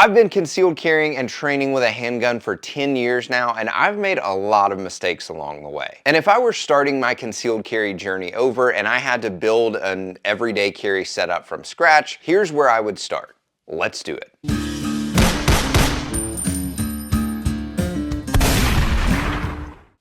I've been concealed carrying and training with a handgun for 10 years now, and I've made a lot of mistakes along the way. And if I were starting my concealed carry journey over and I had to build an everyday carry setup from scratch, here's where I would start. Let's do it.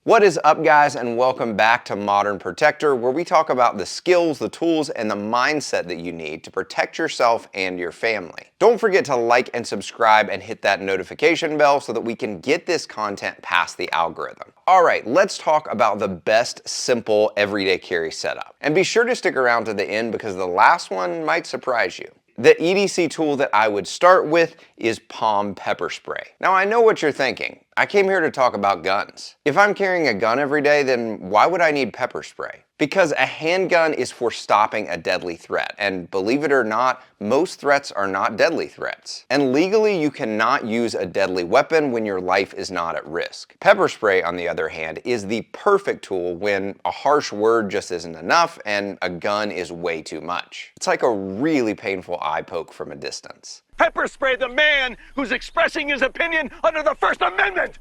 What is up, guys, and welcome back to Modern Protector, where we talk about the skills, the tools, and the mindset that you need to protect yourself and your family. Don't forget to like and subscribe and hit that notification bell so that we can get this content past the algorithm. All right, let's talk about the best simple everyday carry setup. And be sure to stick around to the end because the last one might surprise you. The EDC tool that I would start with is POM Pepper Spray. Now, I know what you're thinking. I came here to talk about guns. If I'm carrying a gun every day, then why would I need pepper spray? Because a handgun is for stopping a deadly threat. And believe it or not, most threats are not deadly threats. And legally, you cannot use a deadly weapon when your life is not at risk. Pepper spray, on the other hand, is the perfect tool when a harsh word just isn't enough and a gun is way too much. It's like a really painful eye poke from a distance. Pepper spray the man who's expressing his opinion under the First Amendment!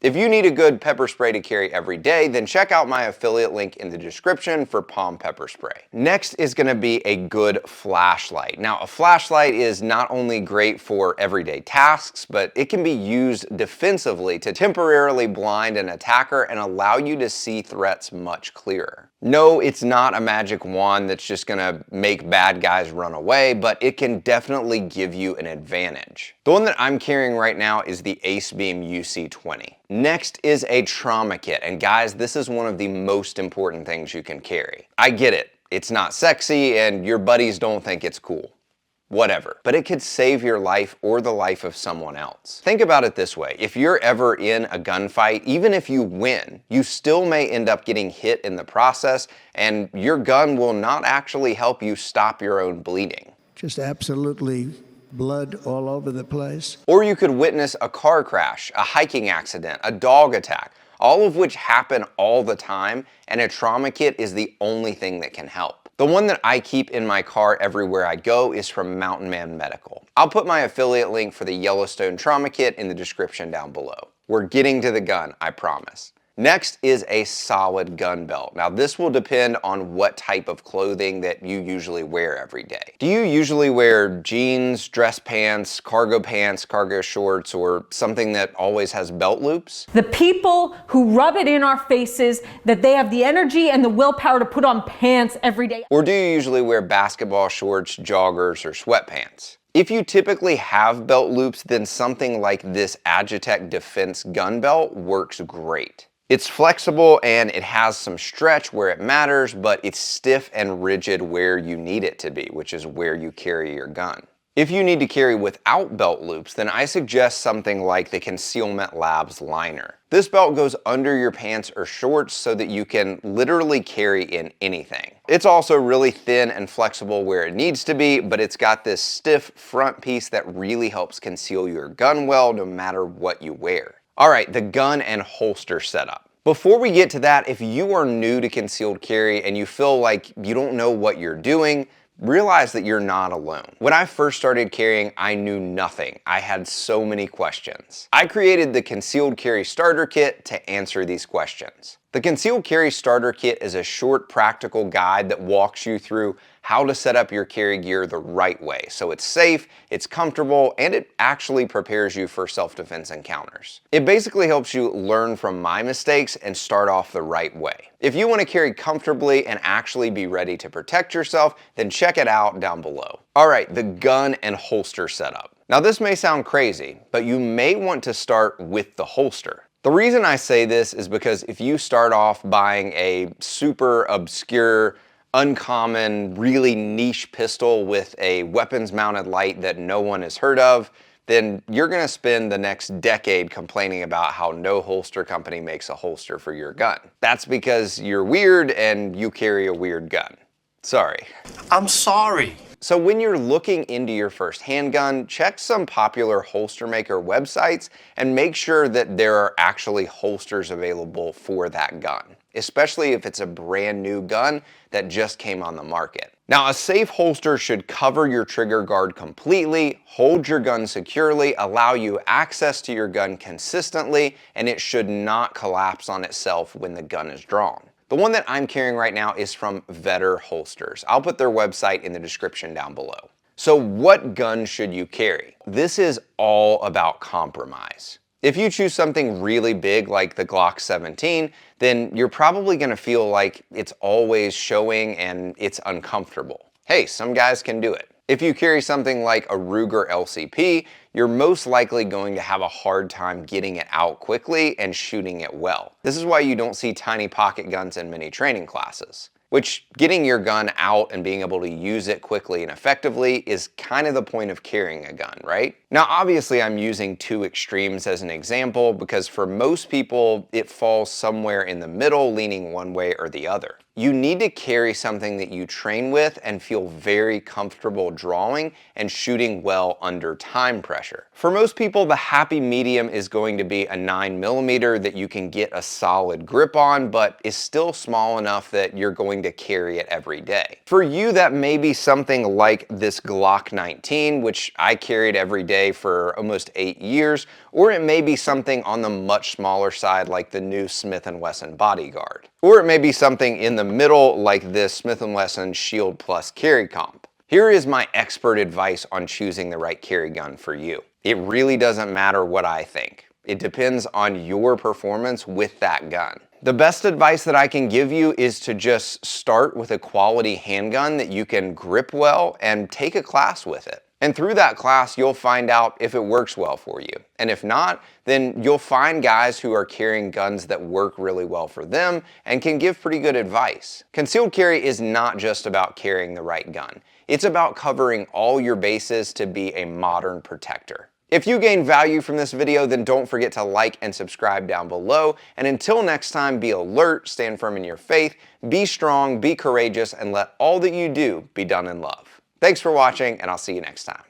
If you need a good pepper spray to carry every day, then check out my affiliate link in the description for POM Pepper Spray. Next is going to be a good flashlight. Now, a flashlight is not only great for everyday tasks, but it can be used defensively to temporarily blind an attacker and allow you to see threats much clearer. No, it's not a magic wand that's just gonna make bad guys run away, but it can definitely give you an advantage. The one that I'm carrying right now is the Acebeam UC20. Next is a trauma kit, and guys, this is one of the most important things you can carry. I get it, it's not sexy and your buddies don't think it's cool. Whatever, but it could save your life or the life of someone else. Think about it this way, if you're ever in a gunfight, even if you win, you still may end up getting hit in the process, and your gun will not actually help you stop your own bleeding. Just absolutely blood all over the place. Or you could witness a car crash, a hiking accident, a dog attack, all of which happen all the time, and a trauma kit is the only thing that can help. The one that I keep in my car everywhere I go is from Mountain Man Medical. I'll put my affiliate link for the Yellowstone Trauma Kit in the description down below. We're getting to the gun, I promise. Next is a solid gun belt. Now, this will depend on what type of clothing that you usually wear every day. Do you usually wear jeans, dress pants, cargo shorts, or something that always has belt loops? The people who rub it in our faces that they have the energy and the willpower to put on pants every day. Or do you usually wear basketball shorts, joggers, or sweatpants? If you typically have belt loops, then something like this Agitech Defense gun belt works great. It's flexible and it has some stretch where it matters, but it's stiff and rigid where you need it to be, which is where you carry your gun. If you need to carry without belt loops, then I suggest something like the Concealment Labs liner. This belt goes under your pants or shorts so that you can literally carry in anything. It's also really thin and flexible where it needs to be, but it's got this stiff front piece that really helps conceal your gun well no matter what you wear. All right, the gun and holster setup. Before we get to that, if you are new to concealed carry and you feel like you don't know what you're doing, realize that you're not alone. When I first started carrying, I knew nothing. I had so many questions. I created the Concealed Carry Starter Kit to answer these questions. The Concealed Carry Starter Kit is a short, practical guide that walks you through how to set up your carry gear the right way. So it's safe, it's comfortable, and it actually prepares you for self-defense encounters. It basically helps you learn from my mistakes and start off the right way. If you want to carry comfortably and actually be ready to protect yourself, then check it out down below. All right, the gun and holster setup. Now this may sound crazy, but you may want to start with the holster. The reason I say this is because if you start off buying a super obscure, uncommon, really niche pistol with a weapons mounted light that no one has heard of, then you're gonna spend the next decade complaining about how no holster company makes a holster for your gun. That's because you're weird and you carry a weird gun. Sorry. I'm sorry. So when you're looking into your first handgun, check some popular holster maker websites and make sure that there are actually holsters available for that gun, especially if it's a brand new gun that just came on the market. Now, a safe holster should cover your trigger guard completely, hold your gun securely, allow you access to your gun consistently, and it should not collapse on itself when the gun is drawn. The one that I'm carrying right now is from Vetter Holsters. I'll put their website in the description down below. So what gun should you carry? This is all about compromise. If you choose something really big like the Glock 17, then you're probably going to feel like it's always showing and it's uncomfortable. Hey, some guys can do it. If you carry something like a Ruger LCP, you're most likely going to have a hard time getting it out quickly and shooting it well. This is why you don't see tiny pocket guns in many training classes. Which, getting your gun out and being able to use it quickly and effectively is kind of the point of carrying a gun, right? Now, obviously I'm using two extremes as an example because for most people, it falls somewhere in the middle, leaning one way or the other. You need to carry something that you train with and feel very comfortable drawing and shooting well under time pressure. For most people, the happy medium is going to be a 9mm that you can get a solid grip on, but is still small enough that you're going to carry it every day. For you, that may be something like this Glock 19, which I carried every day for almost 8 years, or it may be something on the much smaller side like the new Smith & Wesson Bodyguard. Or it may be something in the middle like this Smith & Wesson Shield Plus Carry Comp. Here is my expert advice on choosing the right carry gun for you. It really doesn't matter what I think. It depends on your performance with that gun. The best advice that I can give you is to just start with a quality handgun that you can grip well and take a class with it. And through that class, you'll find out if it works well for you. And if not, then you'll find guys who are carrying guns that work really well for them and can give pretty good advice. Concealed carry is not just about carrying the right gun. It's about covering all your bases to be a modern protector. If you gained value from this video, then don't forget to like and subscribe down below. And until next time, be alert, stand firm in your faith, be strong, be courageous, and let all that you do be done in love. Thanks for watching, and I'll see you next time.